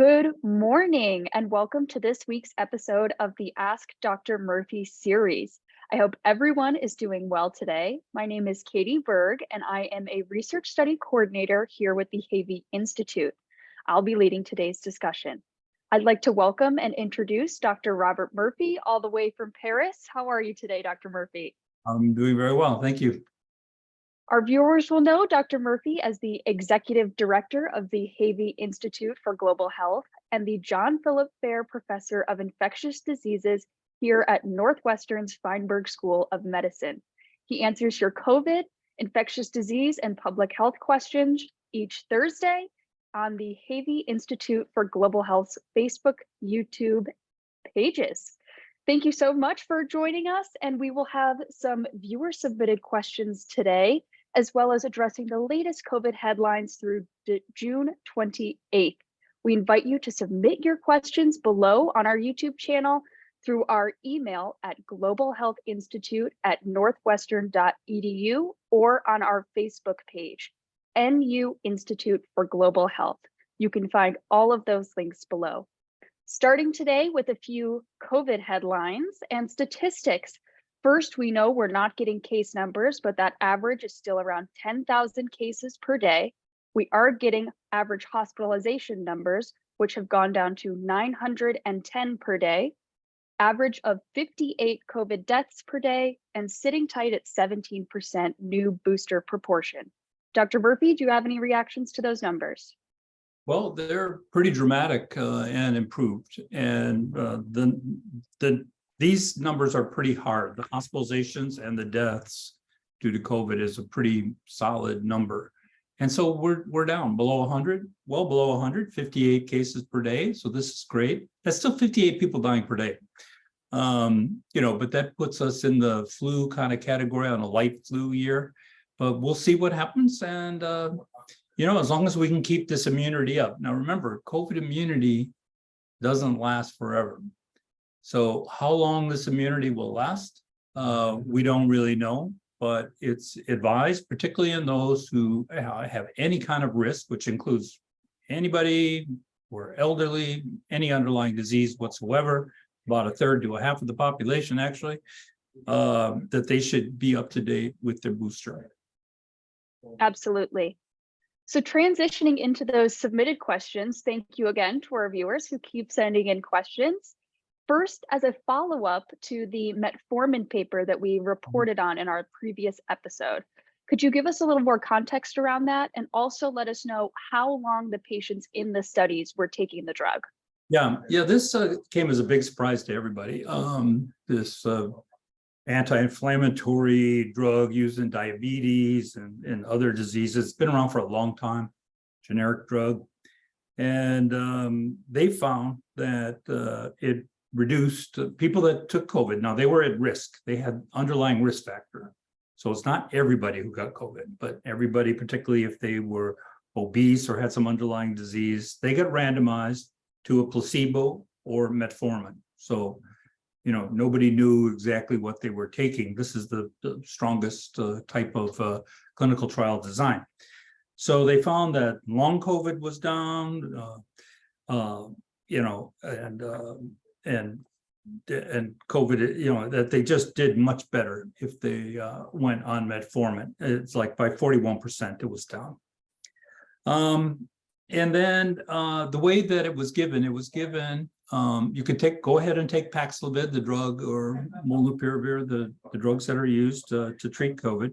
Good morning, and welcome to this week's episode of the Ask Dr. Murphy series. I hope everyone is doing well today. My name is Katie Berg, and I am a research study coordinator here with the Havey Institute. I'll be leading today's discussion. I'd like to welcome and introduce Dr. Robert Murphy, all the way from Paris. How are you today, Dr. Murphy? I'm doing very well, thank you. Our viewers will know Dr. Murphy as the Executive Director of the Havey Institute for Global Health and the John Philip Fair Professor of Infectious Diseases here at Northwestern's Feinberg School of Medicine. He answers your COVID, infectious disease, and public health questions each Thursday on the Havey Institute for Global Health's Facebook, YouTube pages. Thank you so much for joining us, and we will have some viewer-submitted questions today, as well as addressing the latest COVID headlines through June 28th. We invite you to submit your questions below on our YouTube channel through our email at globalhealthinstitute@northwestern.edu or on our Facebook page, NU Institute for Global Health. You can find all of those links below. Starting today with a few COVID headlines and statistics. First, we know we're not getting case numbers, but that average is still around 10,000 cases per day. We are getting average hospitalization numbers, which have gone down to 910 per day, average of 58 COVID deaths per day, and sitting tight at 17% new booster proportion. Dr. Murphy, do you have any reactions to those numbers? Well, they're pretty dramatic and improved, and these numbers are pretty hard. The hospitalizations and the deaths due to COVID is a pretty solid number, and so we're down below 100, well below 100, 58 cases per day. So this is great. That's still 58 people dying per day, but that puts us in the flu kind of category on a light flu year. But we'll see what happens, and as long as we can keep this immunity up. Now, remember, COVID immunity doesn't last forever. So how long this immunity will last, we don't really know, but it's advised, particularly in those who have any kind of risk, which includes anybody or elderly, any underlying disease whatsoever, about a third to a half of the population, actually, that they should be up to date with their booster. Absolutely. So transitioning into those submitted questions, thank you again to our viewers who keep sending in questions. First, as a follow-up to the Metformin paper that we reported on in our previous episode, could you give us a little more context around that, and also let us know how long the patients in the studies were taking the drug? Yeah, this came as a big surprise to everybody. This anti-inflammatory drug used in diabetes and other diseases. It's been around for a long time, generic drug. And they found that it reduced people that took COVID. Now, they were at risk. They had underlying risk factor. So it's not everybody who got COVID, but everybody, particularly if they were obese or had some underlying disease, they got randomized to a placebo or metformin. So nobody knew exactly what they were taking. This is the strongest type of clinical trial design. So they found that long COVID was down, and COVID, that they just did much better if they went on metformin. It's like by 41% it was down. And then the way that it was given, you could go ahead and take Paxlovid, the drug, or Molnupiravir, the drugs that are used to treat COVID.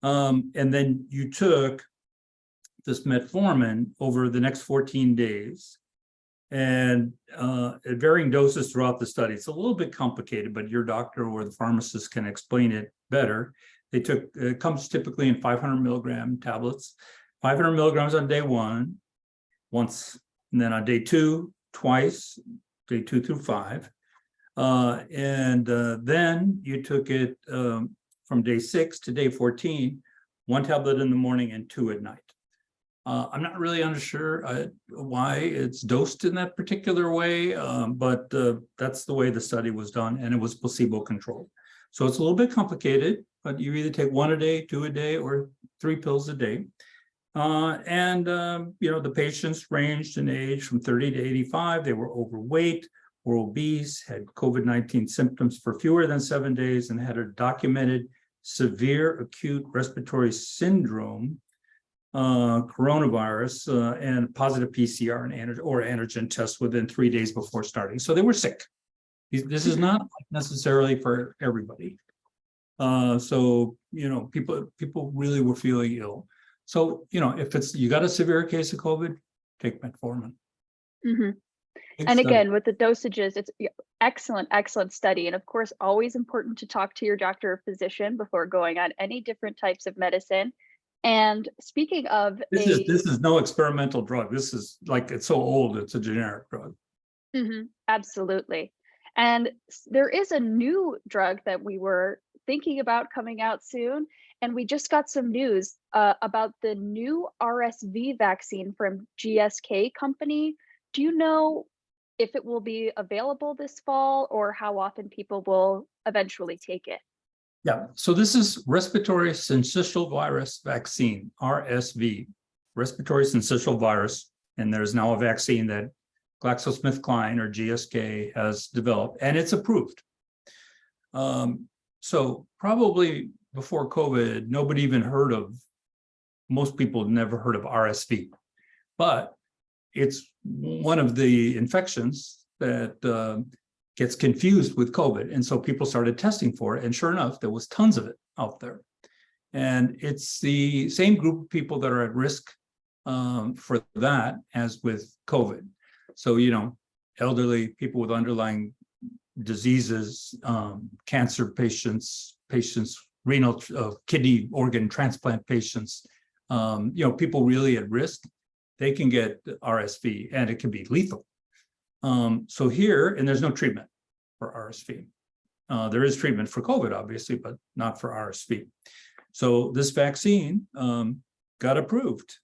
And then you took this metformin over the next 14 days and at varying doses throughout the study. It's a little bit complicated, but your doctor or the pharmacist can explain it better. It comes typically in 500 milligram tablets, 500 milligrams on day one, once, and then on day two, twice, day 2 through 5. And then you took it from day 6 to day 14, 1 tablet in the morning and 2 at night. I'm not really unsure why it's dosed in that particular way, but that's the way the study was done, and it was placebo controlled. So it's a little bit complicated, but you either take 1 a day, 2 a day, or 3 pills a day. The patients ranged in age from 30 to 85. They were overweight, were obese, had COVID-19 symptoms for fewer than 7 days, and had a documented severe acute respiratory syndrome, coronavirus, and positive PCR and antigen tests within 3 days before starting. So they were sick. This is not necessarily for everybody. People really were feeling ill. So, if you got a severe case of COVID, take metformin. Mm-hmm. And again, with the dosages, it's excellent study. And of course, always important to talk to your doctor or physician before going on any different types of medicine. And speaking of this is no experimental drug. This is like, it's so old, it's a generic drug. Mm-hmm, absolutely. And there is a new drug that we were thinking about coming out soon. And we just got some news about the new RSV vaccine from GSK company. Do you know if it will be available this fall or how often people will eventually take it? Yeah, so this is respiratory syncytial virus vaccine, RSV, respiratory syncytial virus. And there's now a vaccine that GlaxoSmithKline or GSK has developed, and it's approved. So probably before COVID, nobody even most people never heard of RSV, but it's one of the infections that gets confused with COVID. And so people started testing for it. And sure enough, there was tons of it out there. And it's the same group of people that are at risk for that as with COVID. So, elderly, people with underlying diseases, cancer patients, renal kidney organ transplant patients, people really at risk, they can get RSV and it can be lethal. So here, and there's no treatment for RSV. There is treatment for COVID, obviously, but not for RSV. So this vaccine got approved.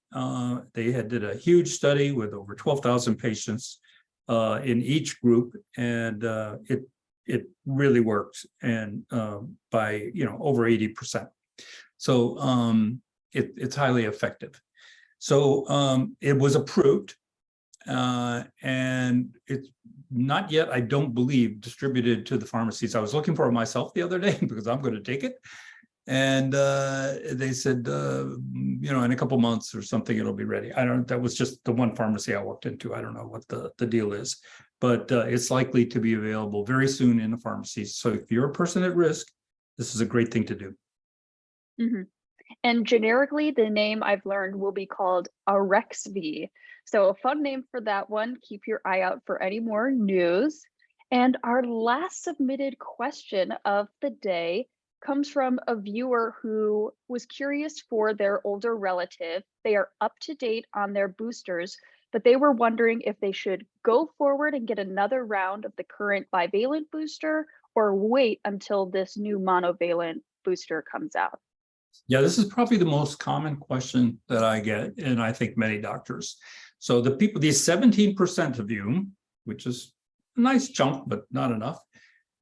They did a huge study with over 12,000 patients in each group, and it really worked, and by over 80%. So it's highly effective. So it was approved, and it's not yet, I don't believe, distributed to the pharmacies. I was looking for it myself the other day because I'm going to take it. And they said, in a couple months or something, it'll be ready. That was just the one pharmacy I walked into. I don't know what the deal is, but it's likely to be available very soon in the pharmacies. So if you're a person at risk, this is a great thing to do. Mm-hmm. And generically, the name I've learned will be called Arexvy. So a fun name for that one. Keep your eye out for any more news. And our last submitted question of the day comes from a viewer who was curious for their older relative. They are up to date on their boosters, but they were wondering if they should go forward and get another round of the current bivalent booster or wait until this new monovalent booster comes out. Yeah, this is probably the most common question that I get, and I think many doctors. So these 17% of you, which is a nice chunk, but not enough,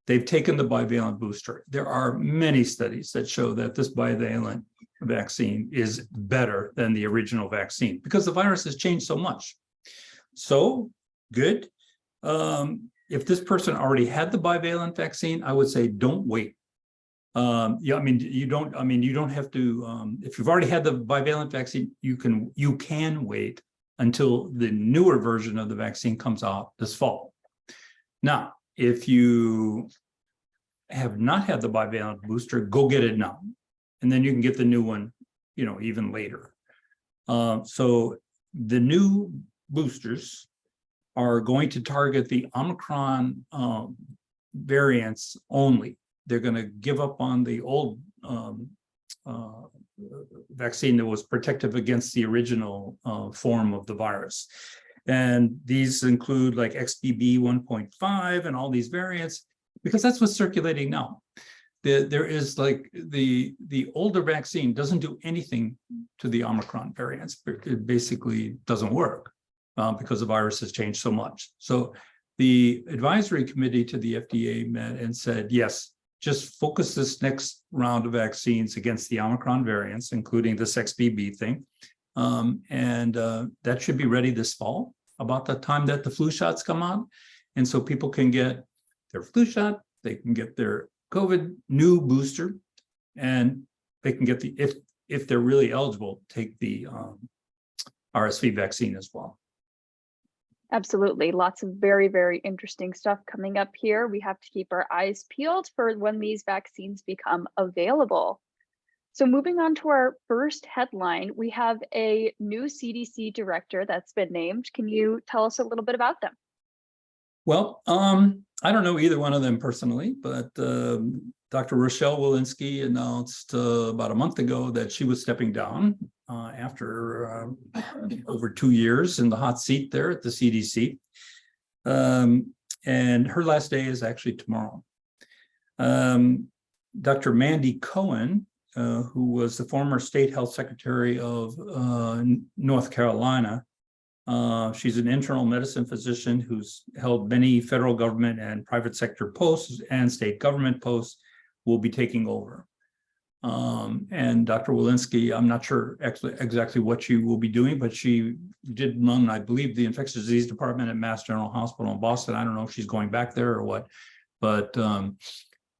they've taken the bivalent booster. There are many studies that show that this bivalent vaccine is better than the original vaccine because the virus has changed so much. So good. If this person already had the bivalent vaccine, I would say don't wait. You don't have to, if you've already had the bivalent vaccine, you can wait until the newer version of the vaccine comes out this fall. Now, if you have not had the bivalent booster, go get it now. And then you can get the new one, even later. So the new boosters are going to target the Omicron variants only. They're going to give up on the old vaccine that was protective against the original form of the virus. And these include like XBB 1.5 and all these variants, because that's what's circulating now. There is like the older vaccine doesn't do anything to the Omicron variants. It basically doesn't work because the virus has changed so much. So the advisory committee to the FDA met and said, yes, just focus this next round of vaccines against the Omicron variants, including this XBB thing, That should be ready this fall, about the time that the flu shots come out. And so people can get their flu shot, they can get their COVID new booster, and they can get if they're really eligible, take the RSV vaccine as well. Absolutely. Lots of very, very interesting stuff coming up here. We have to keep our eyes peeled for when these vaccines become available. So moving on to our first headline, we have a new CDC director that's been named. Can you tell us a little bit about them? Well, I don't know either one of them personally, but Dr. Rochelle Walensky announced about a month ago that she was stepping down after over 2 years in the hot seat there at the CDC. And her last day is actually tomorrow. Dr. Mandy Cohen, who was the former state health secretary of North Carolina, she's an internal medicine physician who's held many federal government and private sector posts and state government posts, will be taking over. And Dr. Walensky, I'm not sure exactly what she will be doing, but she did run, I believe, the infectious disease department at Mass General Hospital in Boston. I don't know if she's going back there or what, but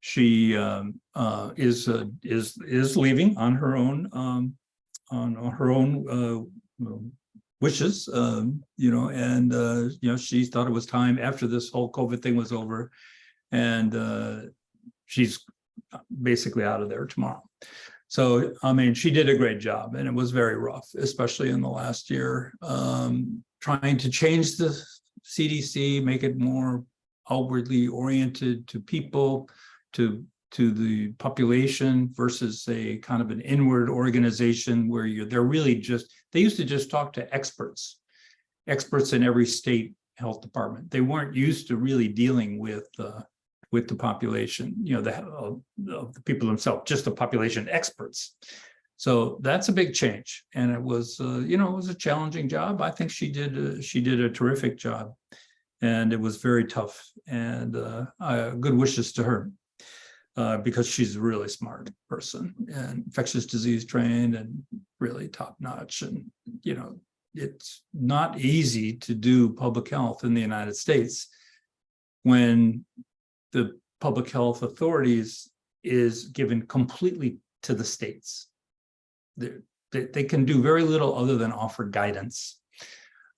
she is leaving on her own wishes, she thought it was time after this whole COVID thing was over, and she's basically out of there tomorrow. So, I mean, she did a great job, and it was very rough, especially in the last year, trying to change the CDC, make it more outwardly oriented to people, to the population, versus a kind of an inward organization where they're really just, they used to just talk to experts in every state health department. They weren't used to really dealing with the population, the people themselves, just the population experts. So that's a big change, and it was, it was a challenging job. I think she did a terrific job, and it was very tough. And good wishes to her, because she's a really smart person and infectious disease trained and really top notch. And it's not easy to do public health in the United States when the public health authorities is given completely to the states. They can do very little other than offer guidance.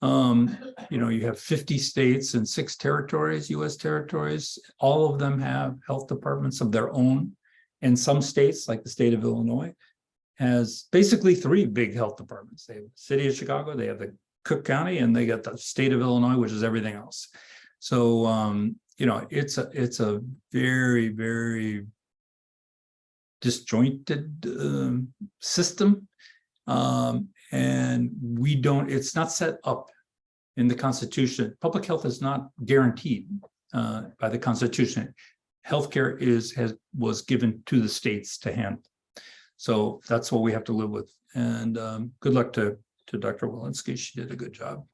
You have 50 states and 6 territories, US territories. All of them have health departments of their own. And some states, like the state of Illinois, has basically 3 big health departments. They have the city of Chicago, they have the Cook County, and they got the state of Illinois, which is everything else. So, it's a very, very disjointed system. And it's not set up in the Constitution. Public health is not guaranteed by the Constitution. Healthcare was given to the states to handle. So that's what we have to live with. And good luck to Dr. Walensky. She did a good job.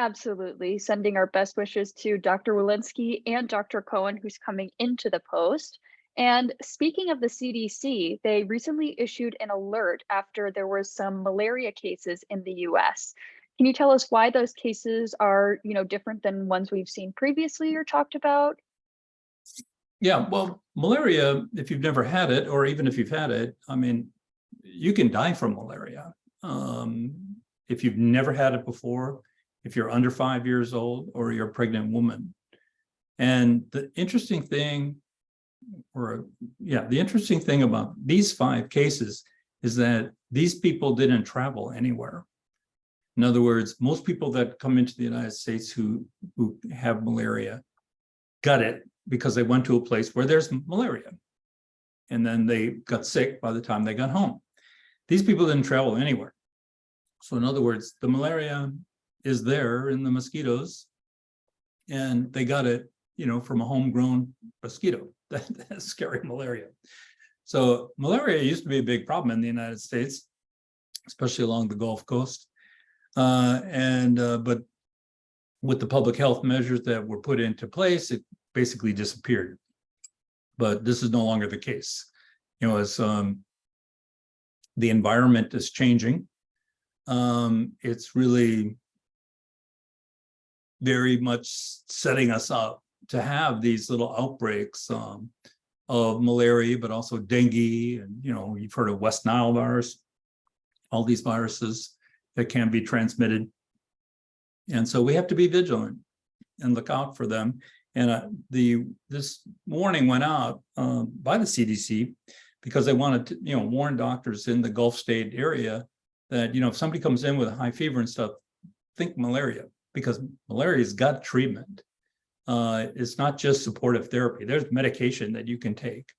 Absolutely. Sending our best wishes to Dr. Walensky and Dr. Cohen, who's coming into the post. And speaking of the CDC, they recently issued an alert after there were some malaria cases in the US. Can you tell us why those cases are, different than ones we've seen previously or talked about? Yeah, well, malaria, if you've never had it, or even if you've had it, I mean, you can die from malaria. If you've never had it before, if you're under 5 years old, or you're a pregnant woman. And the interesting thing about these 5 cases is that these people didn't travel anywhere. In other words, most people that come into the United States who have malaria got it because they went to a place where there's malaria, and then they got sick by the time they got home. These people didn't travel anywhere. So in other words, the malaria is there in the mosquitoes, and they got it, from a homegrown mosquito. That's scary, malaria. So malaria used to be a big problem in the United States, especially along the Gulf Coast. But with the public health measures that were put into place, it basically disappeared. But this is no longer the case. As the environment is changing, It's really very much setting us up to have these little outbreaks of malaria, but also dengue, and you've heard of West Nile virus, all these viruses that can be transmitted. And so we have to be vigilant and look out for them. And this warning went out by the CDC because they wanted to warn doctors in the Gulf state area that if somebody comes in with a high fever and stuff, think malaria, because malaria's got treatment. It's not just supportive therapy. There's medication that you can take.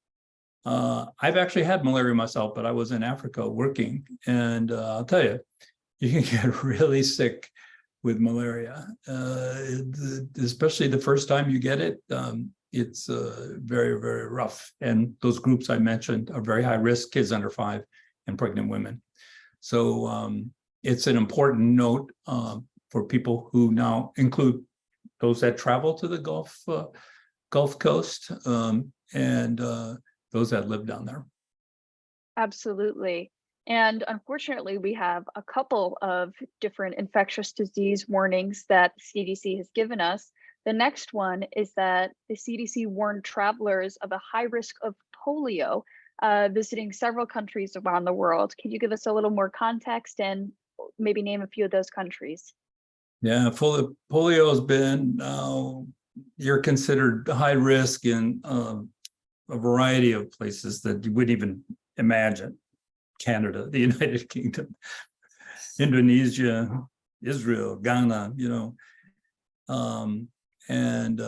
I've actually had malaria myself, but I was in Africa working, and I'll tell you, you can get really sick with malaria, especially the first time you get it. It's very, very rough. And those groups I mentioned are very high risk: kids under 5 and pregnant women. So it's an important note for people who now include those that travel to the Gulf Coast and those that live down there. Absolutely. And unfortunately, we have a couple of different infectious disease warnings that the CDC has given us. The next one is that the CDC warned travelers of a high risk of polio visiting several countries around the world. Can you give us a little more context and maybe name a few of those countries? Yeah, polio has been, you're considered high risk in a variety of places that you wouldn't even imagine. Canada, the United Kingdom, Indonesia, Israel, Ghana, and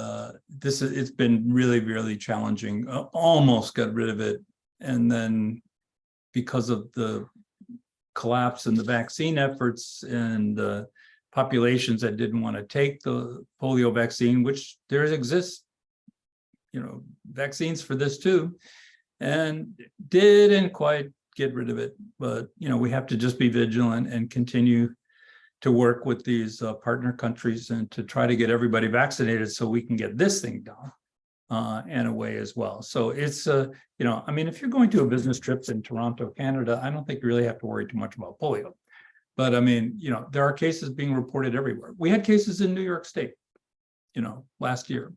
it's been really, really challenging. Almost got rid of it. And then because of the collapse in the vaccine efforts and populations that didn't want to take the polio vaccine, which there exists, vaccines for this too, and didn't quite get rid of it. But we have to just be vigilant and continue to work with these partner countries and to try to get everybody vaccinated so we can get this thing down and away as well. So it's if you're going to a business trip in Toronto, Canada, I don't think you really have to worry too much about polio. But there are cases being reported everywhere. We had cases in New York State, last year.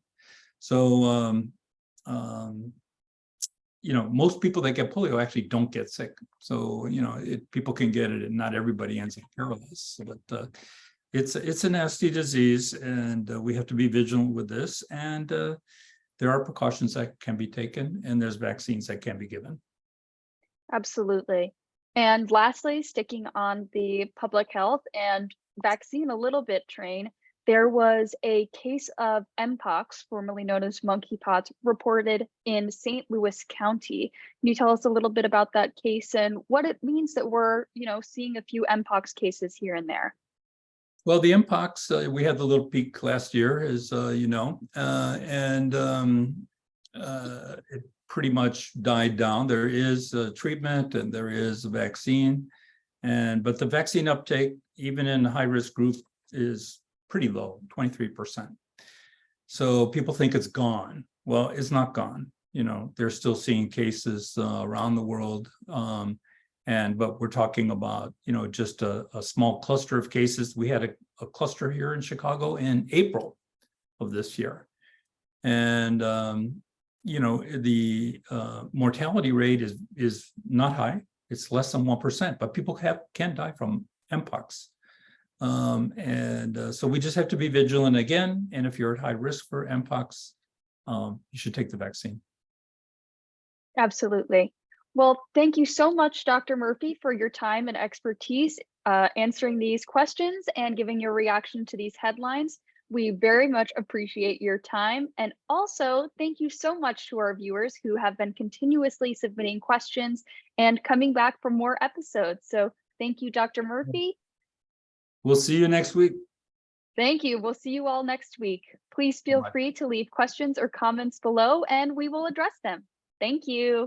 So most people that get polio actually don't get sick. So, people can get it and not everybody ends up paralyzed. But it's a nasty disease, and we have to be vigilant with this. And there are precautions that can be taken, and there's vaccines that can be given. Absolutely. And lastly, sticking on the public health and vaccine a little bit train, there was a case of Mpox, formerly known as Monkeypox, reported in St. Louis County. Can you tell us a little bit about that case and what it means that we're, seeing a few Mpox cases here and there? Well, the Mpox, we had the little peak last year, as it pretty much died down. There is a treatment and there is a vaccine, but the vaccine uptake, even in the high-risk group, is pretty low, 23%. So people think it's gone. Well, it's not gone. They're still seeing cases around the world. But we're talking about, just a small cluster of cases. We had a cluster here in Chicago in April of this year. And, the mortality rate is not high. It's less than 1%, but people can die from Mpox. So we just have to be vigilant again. And if you're at high risk for Mpox, you should take the vaccine. Absolutely. Well, thank you so much, Dr. Murphy, for your time and expertise answering these questions and giving your reaction to these headlines. We very much appreciate your time. And also, thank you so much to our viewers who have been continuously submitting questions and coming back for more episodes. So thank you, Dr. Murphy. We'll see you next week. Thank you. We'll see you all next week. Please feel free to leave questions or comments below, and we will address them. Thank you.